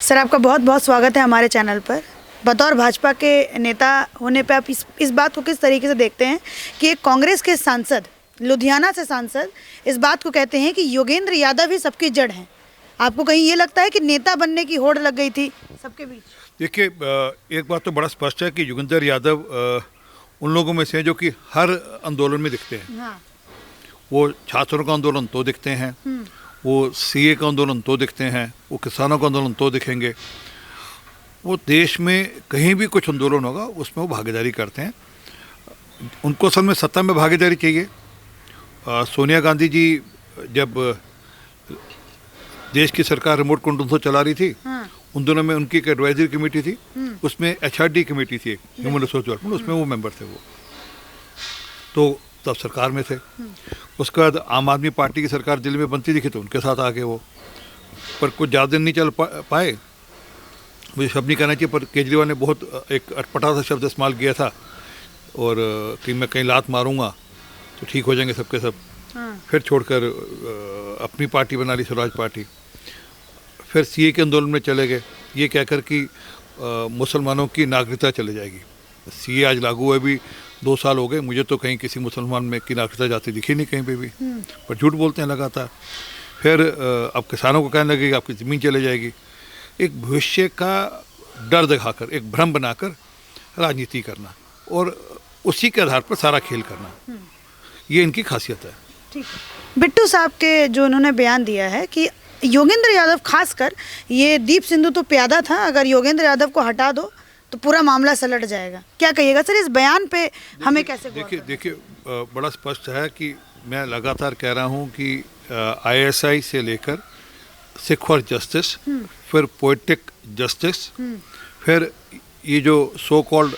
Sir, आपका बहुत बहुत स्वागत है हमारे चैनल पर। बतौर भाजपा के नेता होने पे आप इस बात को किस तरीके से देखते हैं कि एक कांग्रेस के सांसद, लुधियाना से सांसद, इस बात को कहते हैं कि योगेंद्र यादव ही सबकी जड़ हैं। आपको कहीं ये लगता है कि नेता बनने की होड़ लग गई थी सबके बीच? देखिए, एक बात तो बड़ा स्पष्ट है कि योगेंद्र यादव उन लोगों में से हैं जो कि हर आंदोलन में दिखते हैं। हाँ। वो छात्रों का आंदोलन तो दिखते हैं, वो सीए का आंदोलन तो दिखते हैं, वो किसानों का आंदोलन तो दिखेंगे। वो देश में कहीं भी कुछ आंदोलन होगा उसमें वो भागीदारी करते हैं। उनको असल में सत्ता में भागीदारी चाहिए। सोनिया गांधी जी जब देश की सरकार रिमोट कंट्रोल से चला रही थी, उन दोनों में उनकी एक एडवाइजरी कमेटी थी, उसमें एचआरडी कमेटी थी, ह्यूमन रिसोर्स डेवलपमेंट, उसमें वो मेंबर थे। वो तो तब सरकार में थे। उसके बाद आम आदमी पार्टी की सरकार दिल्ली में बनती दिखी तो उनके साथ आ गए वो, पर कुछ ज़्यादा दिन नहीं चल पाए। मुझे शब्द नहीं कहना चाहिए, पर केजरीवाल ने बहुत एक अटपटा सा शब्द इस्तेमाल किया था, और कि मैं कहीं लात मारूंगा तो ठीक हो जाएंगे सबके सब। फिर छोड़कर अपनी पार्टी बना ली, स्वराज पार्टी। फिर सीए के आंदोलन में चले गए, ये कहकर कि मुसलमानों की नागरिकता चले जाएगी। सीए आज लागू हुए भी 2 साल हो गए, मुझे तो कहीं किसी मुसलमान में की नागरिकता जाती दिखी नहीं कहीं पे भी, पर झूठ बोलते हैं लगातार। फिर अब किसानों को कहने लगे कि आपकी ज़मीन चले जाएगी। एक भविष्य का डर दिखाकर, एक भ्रम बनाकर राजनीति करना और उसी के आधार पर सारा खेल करना, ये इनकी खासियत है। ठीक है। बिट्टू साहब के जो उन्होंने बयान दिया है कि योगेंद्र यादव, खासकर ये दीप सिंधु तो प्यादा था, अगर योगेंद्र यादव को हटा दो तो पूरा मामला सलट जाएगा। क्या कहिएगा सर इस बयान पे? हमें कैसे देखिए, बड़ा स्पष्ट है कि मैं लगातार कह रहा हूँ कि आईएसआई से लेकर सिख फॉर जस्टिस, फिर पोएटिक जस्टिस, फिर ये जो सो कॉल्ड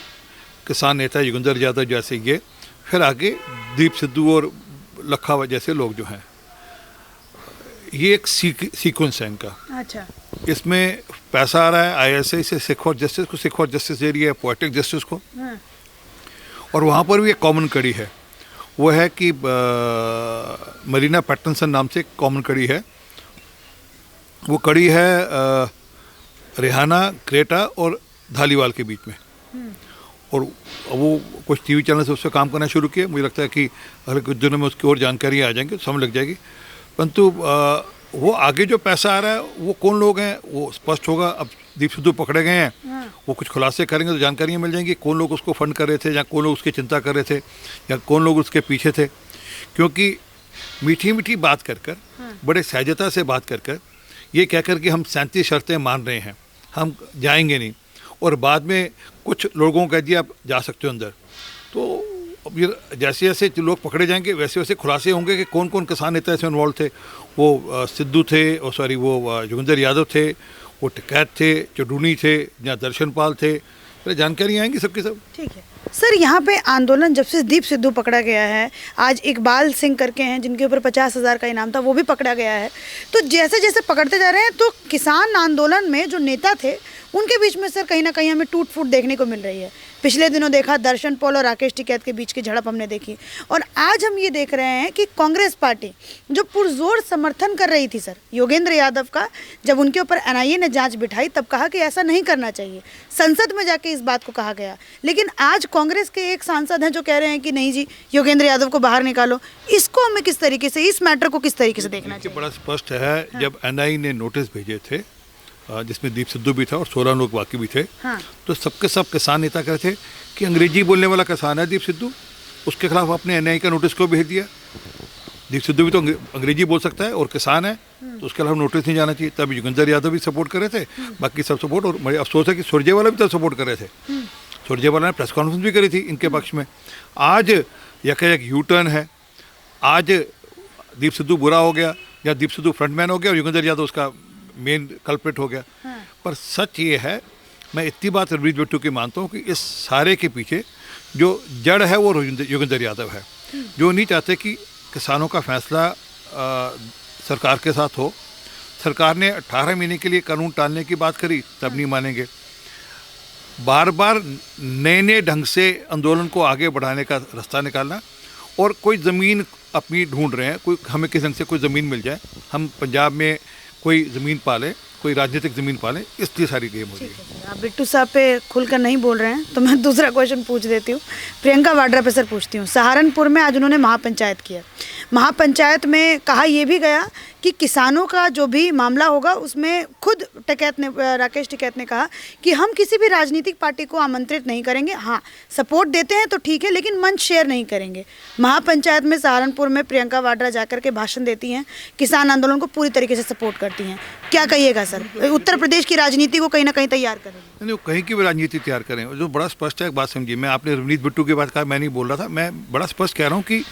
किसान नेता योगेंद्र यादव जैसे ये, फिर आगे दीप सिद्धू और लखा जैसे लोग जो हैं, ये एक सीक्वेंस है इनका। अच्छा। इसमें पैसा आ रहा है आईएसआई से सिख फॉर जस्टिस को, सिख फॉर जस्टिस दे रही है पोएटिक जस्टिस को, और वहाँ पर भी एक कॉमन कड़ी है। वो है कि मरीना पैटर्सन नाम से एक कॉमन कड़ी है। वो कड़ी है रिहाना, क्रेटा और धालीवाल के बीच में, और वो कुछ टीवी चैनल से उस पर काम करना शुरू किया। मुझे लगता है कि अगले कुछ दिनों में उसकी और जानकारी आ जाएंगी, समझ लग जाएगी। परंतु वो आगे जो पैसा आ रहा है वो कौन लोग हैं वो स्पष्ट होगा। अब दीप सिद्धू पकड़े गए हैं, वो कुछ खुलासे करेंगे तो जानकारियाँ मिल जाएंगी, कौन लोग उसको फंड कर रहे थे, या कौन लोग उसकी चिंता कर रहे थे, या कौन लोग उसके पीछे थे। क्योंकि मीठी मीठी बात कर कर, बड़े सहजता से बात कर कर, ये कहकर कि हम 37 शर्तें मान रहे हैं, हम जाएंगे नहीं, और बाद में कुछ लोगों को कह दिया आप जा सकते हो अंदर, तो अब ये जैसे जैसे लोग पकड़े जाएंगे वैसे वैसे खुलासे होंगे कि कौन कौन किसान नेता इसमें इन्वॉल्व थे। वो सिद्धू थे, और सॉरी वो योगेंद्र यादव थे, वो टिकैत थे, चडूनी थे, या दर्शनपाल थे, तो जानकारी आएंगी सबके सब। ठीक है सर, यहाँ पे आंदोलन जब से दीप सिद्धू पकड़ा गया है, आज इकबाल सिंह करके हैं जिनके ऊपर 50,000 का इनाम था, वो भी पकड़ा गया है, तो जैसे जैसे पकड़ते जा रहे हैं तो किसान आंदोलन में जो नेता थे उनके बीच में सर कहीं ना कहीं हमें टूट फूट देखने को मिल रही है। पिछले दिनों देखा दर्शन पॉल और राकेश टिकैत के बीच की झड़प हमने देखी, और आज हम ये देख रहे हैं कि कांग्रेस पार्टी जो पुरजोर समर्थन कर रही थी सर योगेंद्र यादव का, जब उनके ऊपर एनआईए ने जांच बिठाई तब कहा कि ऐसा नहीं करना चाहिए, संसद में जाके इस बात को कहा गया। लेकिन आज कांग्रेस के एक सांसद हैं जो कह रहे हैं कि नहीं जी, योगेंद्र यादव को बाहर निकालो। इसको हमें किस तरीके से, इस मैटर को किस तरीके से देखना चाहिए? बड़ा स्पष्ट है, जब एनआईए ने नोटिस भेजे थे जिसमें दीप सिद्धू भी था और 16 लोग बाकी भी थे, तो सबके सब किसान नेता कह रहे थे कि अंग्रेजी बोलने वाला किसान है दीप सिद्धू, उसके खिलाफ आपने एनआईए का नोटिस को भेज दिया। दीप सिद्धू भी तो अंग्रेजी बोल सकता है और किसान है, तो उसके खिलाफ नोटिस नहीं जाना चाहिए। तब योगेंद्र यादव भी सपोर्ट कर रहे थे, बाकी सब सपोर्ट, और मुझे अफसोस है कि सुरजेवाला भी तो सपोर्ट कर रहे थे। सुरजेवाला ने प्रेस कॉन्फ्रेंस भी करी थी इनके पक्ष में। आज यकायक यू टर्न है, आज दीप सिद्धू बुरा हो गया, या दीप सिद्धू फ्रंटमैन हो गया और योगेंद्र यादव उसका मेन कल्प्रिट हो गया। पर सच ये है, मैं इतनी बात रवीज बिट्टू की मानता हूँ कि इस सारे के पीछे जो जड़ है वो योगेंद्र यादव है, जो नहीं चाहते कि किसानों का फैसला सरकार के साथ हो। सरकार ने 18 महीने के लिए कानून टालने की बात करी, तब नहीं मानेंगे। बार बार नए नए ढंग से आंदोलन को आगे बढ़ाने का रास्ता निकालना, और कोई ज़मीन अपनी ढूंढ रहे हैं, कोई हमें किस ढंग से कोई ज़मीन मिल जाए, हम पंजाब में कोई ज़मीन पाले, कोई राजनीतिक ज़मीन पालें, इसलिए सारी गेम हो रही है। आप बिट्टू साहब पे खुलकर नहीं बोल रहे हैं तो मैं दूसरा क्वेश्चन पूछ देती हूँ। प्रियंका वाड्रा पे सर पूछती हूँ। सहारनपुर में आज उन्होंने महापंचायत किया। महापंचायत में कहा यह भी गया कि किसानों का जो भी मामला होगा उसमें खुद राकेश टिकैत ने कहा कि हम किसी भी राजनीतिक पार्टी को आमंत्रित नहीं करेंगे, हाँ सपोर्ट देते हैं तो ठीक है लेकिन मंच शेयर नहीं करेंगे। महापंचायत में सहारनपुर में प्रियंका वाड्रा जाकर के भाषण देती हैं, किसान आंदोलन को पूरी तरीके से सपोर्ट करती हैं। क्या कहिएगा सर, उत्तर प्रदेश की राजनीति को कहीं ना कहीं तैयार करेंगे? नहीं, वो कहीं की भी राजनीति तैयार करें। जो बड़ा स्पष्ट है, एक बात समझिए, मैं आपने रवनीत बिट्टू की बात कहा, मैं नहीं बोल रहा था, मैं बड़ा स्पष्ट कह रहा हूँ कि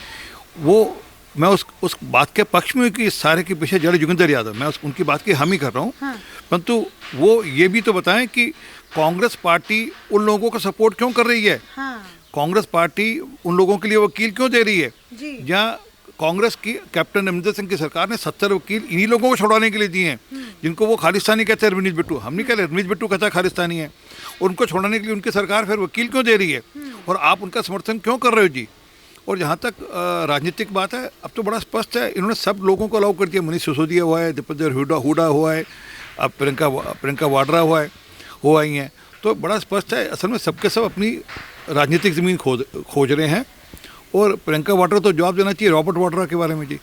वो मैं उस बात के पक्ष में कि इस सारे के पीछे जड़ जोगिंदर यादव, मैं उनकी बात की हामी कर रहा हूँ। हाँ। परंतु वो ये भी तो बताएं कि कांग्रेस पार्टी उन लोगों का सपोर्ट क्यों कर रही है। हाँ। कांग्रेस पार्टी उन लोगों के लिए वकील क्यों दे रही है। जी। जहाँ कांग्रेस की कैप्टन अमरिंदर सिंह की सरकार ने 70 वकील इन्हीं लोगों को छुड़वाने के लिए दिए हैं, जिनको वो खालिस्तानी कहते हैं। रवनीत बिट्टू, हम नहीं कह रहे, रवनीत बिट्टू कहता है खालिस्तानी है। उनको छोड़ाने के लिए उनकी सरकार फिर वकील क्यों दे रही है, और आप उनका समर्थन क्यों कर रहे हो जी। और जहाँ तक राजनीतिक बात है, अब तो बड़ा स्पष्ट है, इन्होंने सब लोगों को अलाउ कर दिया। मनीष सिसोदिया हुआ है, दीपेंद्र हुडा हुआ है, अब प्रियंका वाड्रा हो आई हैं। तो बड़ा स्पष्ट है, असल में सबके सब अपनी राजनीतिक ज़मीन खोज रहे हैं। और प्रियंका वाड्रा तो जवाब देना चाहिए रॉबर्ट वाड्रा के बारे में जी।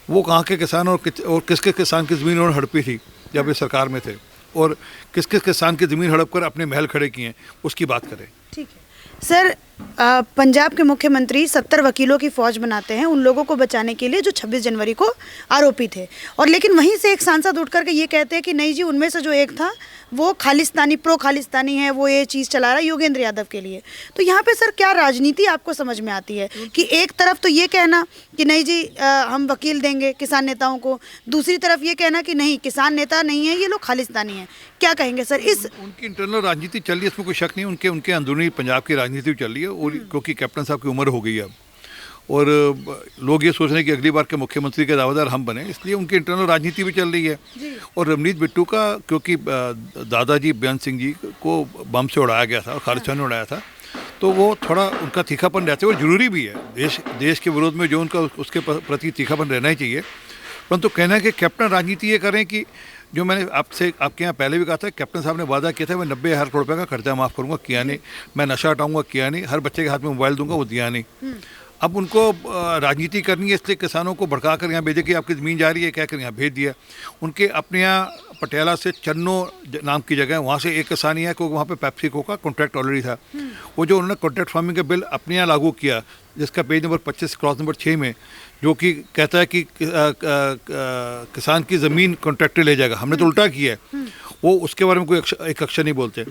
वो कहाँ के किसान और किसके किसान की ज़मीन उन्होंने हड़पी थी जब ये सरकार में थे, और किस किस किसान की ज़मीन हड़प कर अपने महल खड़े किए हैं, उसकी बात करें। ठीक है सर, पंजाब के मुख्यमंत्री 70 वकीलों की फौज बनाते हैं उन लोगों को बचाने के लिए जो 26 जनवरी को आरोपी थे, और लेकिन वहीं से एक सांसद उठ करके ये कहते हैं कि नहीं जी, उनमें से जो एक था वो खालिस्तानी, प्रो खालिस्तानी है, वो ये चीज़ चला रहा है योगेंद्र यादव के लिए। तो यहाँ पे सर क्या राजनीति आपको समझ में आती है कि एक तरफ तो ये कहना कि नहीं जी हम वकील देंगे किसान नेताओं को, दूसरी तरफ ये कहना कि नहीं किसान नेता नहीं है ये लोग खालिस्तानी हैं। क्या कहेंगे सर इस? उनकी इंटरनल राजनीति चल रही है, इसमें कोई शक नहीं। उनके अंदरूनी पंजाब की राजनीति चल रही है, और क्योंकि कैप्टन साहब की उम्र हो गई है अब, और लोग ये सोच रहे हैं कि अगली बार के मुख्यमंत्री के दावेदार हम बने, इसलिए उनकी इंटरनल राजनीति भी चल रही है। और रवनीत बिट्टू का, क्योंकि दादाजी बेअंत सिंह जी को बम से उड़ाया गया था और खालिस्तान ने उड़ाया था, तो वो थोड़ा उनका तीखापन रहता है, और ज़रूरी भी है। देश के विरोध में जो उनका उसके प्रति तीखापन रहना ही चाहिए। परंतु कहना है कि कैप्टन राजनीति ये करें कि जो मैंने आपके यहाँ पहले भी कहा था, कैप्टन साहब ने वादा किया था मैं 90,000 करोड़ रुपये का कर्जा माफ़ करूँगा, किया नहीं। मैं नशा हटाऊँगा, किया नहीं। हर बच्चे के हाथ में मोबाइल दूंगा, वो दिया नहीं। अब उनको राजनीति करनी है, इसलिए किसानों को भड़का कर यहाँ भेजे कि आपकी ज़मीन जा रही है, कहकर यहाँ भेज दिया। उनके अपने यहाँ पटियाला से चन्नो नाम की जगह है, वहाँ से एक किसान ही है, क्योंकि वहाँ पे पेप्सिको का कॉन्ट्रैक्ट ऑलरेडी था। वो जो उन्होंने कॉन्ट्रैक्ट फार्मिंग का बिल अपने यहाँ लागू किया, जिसका पेज नंबर 25 क्लॉज नंबर 6 में जो कि कहता है कि किसान की ज़मीन कॉन्ट्रैक्टर ले जाएगा, हमने तो उल्टा किया है। वो उसके बारे में कोई एक अक्षर नहीं बोलते।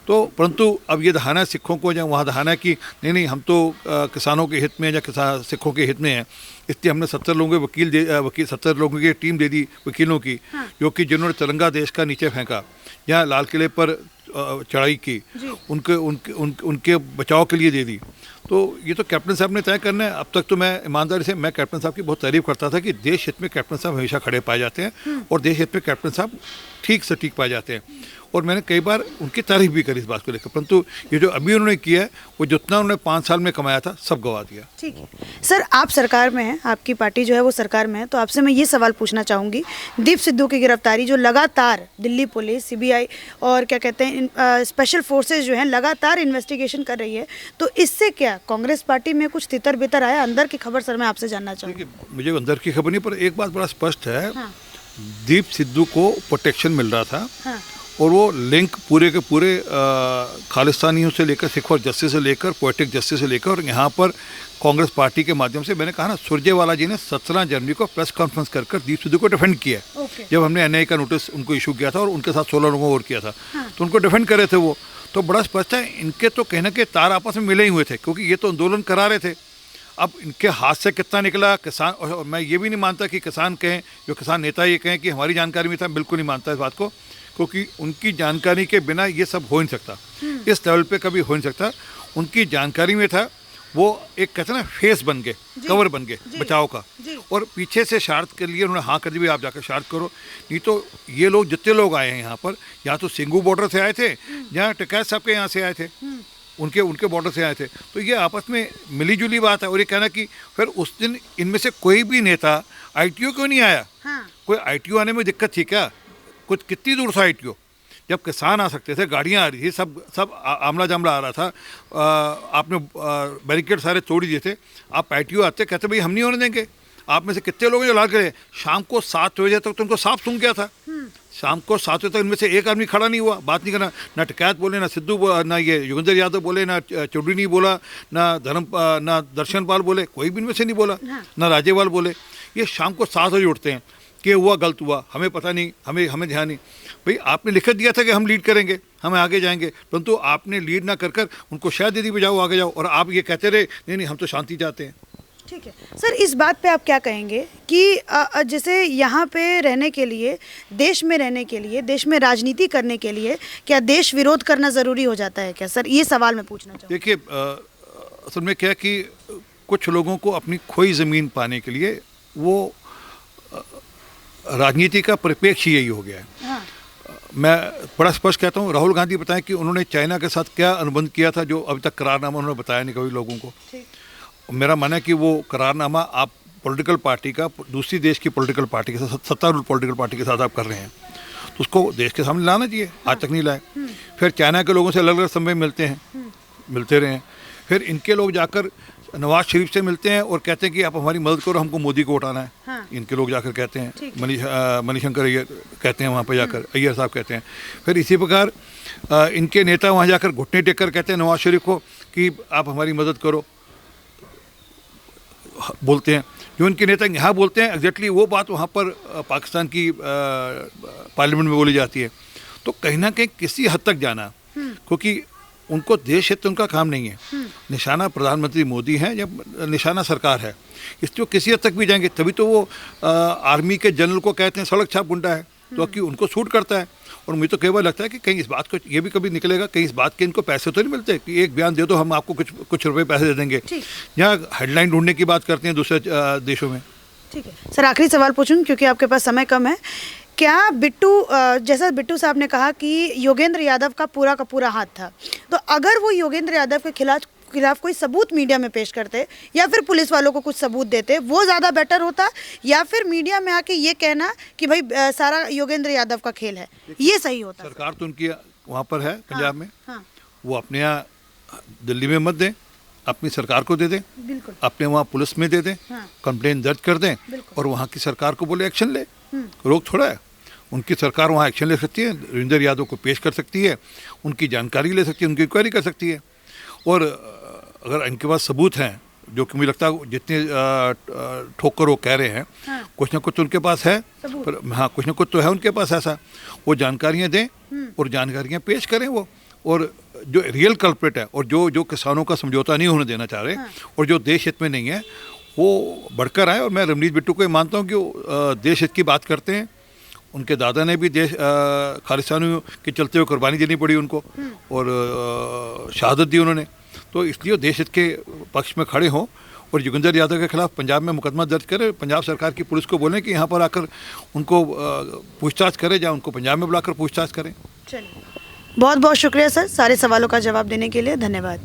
तो परंतु अब ये दहाना है सिखों को, या वहाँ दहाना है कि नहीं हम तो किसानों के हित में या सिखों के हित में हैं, इसलिए हमने 70 लोगों के 70 लोगों की टीम दे दी वकीलों की, जो कि जिन्होंने तिरंगा देश का नीचे फेंका, या लाल किले पर चढ़ाई की, उनके बचाव के लिए दे दी। तो ये तो कैप्टन साहब ने तय करना है। अब तक तो मैं ईमानदारी से मैं कैप्टन साहब की बहुत तारीफ करता था कि देश हित में कैप्टन साहब हमेशा खड़े पाए जाते हैं, और देश हित में कैप्टन साहब ठीक से ठीक पाए जाते हैं, और मैंने कई बार उनकी तारीफ भी करी इस बात को लेकर। परंतु ये जो अभी उन्होंने किया है, वो जितना उन्होंने 5 साल में कमाया था सब गवा दिया। ठीक है सर, आप सरकार में हैं, आपकी पार्टी जो है वो सरकार में है, तो आपसे मैं ये सवाल पूछना चाहूँगी, दीप सिद्धू की गिरफ्तारी जो लगातार दिल्ली पुलिस, सीबीआई और क्या कहते हैं स्पेशल फोर्सेज जो हैं लगातार इन्वेस्टिगेशन कर रही है, तो इससे क्या कांग्रेस पार्टी में कुछ तितर बितर आया? अंदर की खबर सर मैं आपसे जानना चाहूँगी। मुझे अंदर की खबर नहीं, पर एक बात बड़ा स्पष्ट है, दीप सिद्धू को प्रोटेक्शन मिल रहा था। और वो लिंक पूरे के पूरे खालिस्तानियों से लेकर, सिख और जस्टिस से लेकर, पोएटिक जस्टिस से लेकर, और यहाँ पर कांग्रेस पार्टी के माध्यम से, मैंने कहा ना, सुरजेवाला जी ने 17 जनवरी को प्रेस कॉन्फ्रेंस कर दीप सिद्धू को डिफेंड किया। जब हमने एनआईए का नोटिस उनको इशू किया था और उनके साथ 16 लोगों को और किया था, तो उनको डिफेंड कर रहे थे वो। तो बड़ा स्पष्ट है, इनके तो कहने के तार आपस में मिले ही हुए थे, क्योंकि ये तो आंदोलन करा रहे थे। अब इनके हाथ से कितना निकला किसान, और मैं ये भी नहीं मानता कि किसान कहें, जो किसान नेता ये कहें कि हमारी जानकारी में था, बिल्कुल नहीं मानता इस बात को, क्योंकि उनकी जानकारी के बिना ये सब हो नहीं सकता, इस लेवल पे कभी हो नहीं सकता। उनकी जानकारी में था, वो एक कहते हैं ना फेस बन गए, कवर बन गए बचाव का, और पीछे से शर्त के लिए उन्होंने हाँ कर दी, भी आप जाकर शर्त करो। नहीं तो ये लोग जितने लोग आए हैं यहाँ पर, या तो सिंगू बॉर्डर से आए थे, या टिकैत साहब के यहाँ से आए थे, उनके बॉर्डर से आए थे, तो ये आपस में मिली जुली बात है। और ये कहना कि फिर उस दिन इनमें से कोई भी नेता आईटीओ क्यों नहीं आया? कोई आईटीओ आने में दिक्कत थी क्या? कुछ कितनी दूर साइड हो, जब किसान आ सकते थे, गाड़ियाँ आ रही थी, सब आमला जामला आ रहा था, आपने बैरिकेड सारे तोड़ दिए थे, आप पैटियो आते, कहते भाई हम नहीं होने देंगे। आप में से कितने लोग हैं जो ला करे, शाम को 7 बजे तक तो उनको साफ सूंघ गया था। शाम को 7 बजे तक इनमें से एक आदमी खड़ा नहीं हुआ, बात नहीं करना, ना टिकैत बोले, ना सिद्धू ना ये योगेंद्र यादव बोले, ना चौधरी नहीं बोला, ना दर्शनपाल बोले, कोई भी इनमें से नहीं बोला, ना राजेवाल बोले। ये शाम को 7 बजे उठते हैं कि हुआ गलत हुआ, हमें पता नहीं, हमें ध्यान नहीं। भाई आपने लिख दिया था कि हम लीड करेंगे, हमें आगे जाएंगे, परंतु आपने लीड ना कर उनको शायद दीदी बजाओ आगे जाओ, और आप ये कहते रहे नहीं हम तो शांति चाहते हैं। ठीक है सर, इस बात पे आप क्या कहेंगे कि जैसे यहाँ पे रहने के लिए, देश में रहने के लिए, देश में राजनीति करने के लिए क्या देश विरोध करना ज़रूरी हो जाता है क्या? सर ये सवाल मैं पूछना चाहूँ। देखिए असल में क्या कि कुछ लोगों को अपनी खोई ज़मीन पाने के लिए वो राजनीति का परिप्रेक्ष्य यही हो गया है। हाँ। मैं बड़ा स्पष्ट कहता हूँ, राहुल गांधी बताएं कि उन्होंने चाइना के साथ क्या अनुबंध किया था जो अभी तक करारनामा उन्होंने बताया नहीं कभी लोगों को। मेरा मानना है कि वो करारनामा आप पॉलिटिकल पार्टी का दूसरी देश की पॉलिटिकल पार्टी के साथ, सत्तारूढ़ पॉलिटिकल पार्टी के साथ आप कर रहे हैं, तो उसको देश के सामने लाना चाहिए। आज तक नहीं लाए। फिर चाइना के लोगों से अलग अलग समय मिलते हैं, मिलते रहे हैं। फिर इनके लोग जाकर नवाज शरीफ से मिलते हैं और कहते हैं कि आप हमारी मदद करो, हमको मोदी को उठाना है। हाँ। इनके लोग जाकर कहते हैं, मणिशंकर अय्यर कहते हैं वहाँ पर जाकर, अय्यर साहब कहते हैं। फिर इसी प्रकार इनके नेता वहाँ जाकर घुटने टेक कर कहते हैं नवाज शरीफ को कि आप हमारी मदद करो, बोलते हैं। जो इनके नेता यहाँ बोलते हैं एग्जैक्टली वो बात वहाँ पर पाकिस्तान की पार्लियामेंट में बोली जाती है। तो कहीं ना कहीं किसी हद तक जाना, क्योंकि उनको देश हित उनका काम नहीं है। निशाना प्रधानमंत्री मोदी हैं या निशाना सरकार है, इसलिए किसी हद तक भी जाएंगे। तभी तो वो आर्मी के जनरल को कहते हैं सड़क छाप गुंडा है, तो कि उनको सूट करता है। और मुझे तो कई बार लगता है कि कहीं इस बात को ये भी कभी निकलेगा, कहीं इस बात के इनको पैसे तो नहीं मिलते कि एक बयान दे दो हम आपको कुछ रुपए पैसे दे देंगे। यहाँ हेडलाइन ढूंढने की बात करते हैं दूसरे देशों में। ठीक है सर, आखिरी सवाल पूछूं क्योंकि आपके पास समय कम है। क्या बिट्टू, जैसा बिट्टू साहब ने कहा कि योगेंद्र यादव का पूरा हाथ था, तो अगर वो योगेंद्र यादव के खिलाफ कोई सबूत मीडिया में पेश करते या फिर पुलिस वालों को कुछ सबूत देते, वो ज़्यादा बेटर होता, या फिर मीडिया में आके ये कहना कि भाई सारा योगेंद्र यादव का खेल है, ये सही होता? सरकार तो उनकी वहाँ पर है पंजाब में। हाँ। वो अपने यहाँ दिल्ली में मत दें, अपनी सरकार को दे दें, बिल्कुल अपने वहाँ पुलिस में दे दें, हाँ। कंप्लेन दर्ज कर दें और वहाँ की सरकार को बोले एक्शन ले। रोक थोड़ा है, उनकी सरकार वहाँ एक्शन ले सकती है, रविंदर यादव को पेश कर सकती है, उनकी जानकारी ले सकती है, उनकी इंक्वायरी कर सकती है। और अगर इनके पास सबूत हैं, जो कि मुझे लगता है जितने ठोकर वो कह रहे हैं, हाँ। कुछ ना कुछ तो उनके पास है, पर हाँ कुछ ना कुछ तो है उनके पास ऐसा, वो जानकारियाँ दें और जानकारियाँ पेश करें वो। और जो रियल कल्प्रिट है और जो किसानों का समझौता नहीं होने देना चाह रहे, हाँ। और जो देश हित में नहीं है, वो बढ़कर आए। और मैं रमनीत बिट्टू को मानता हूँ कि वो देश हित की बात करते हैं। उनके दादा ने भी देश खालिस्तानियों के चलते हुए कुर्बानी देनी पड़ी उनको, और शहादत दी उन्होंने। तो इसलिए देश हित के पक्ष में खड़े हों और योगेंद्र यादव के खिलाफ पंजाब में मुकदमा दर्ज करें। पंजाब सरकार की पुलिस को बोलें कि यहाँ पर आकर उनको पूछताछ करें, या उनको पंजाब में बुलाकर पूछताछ करें। चलिए, बहुत बहुत शुक्रिया सर, सारे सवालों का जवाब देने के लिए। धन्यवाद।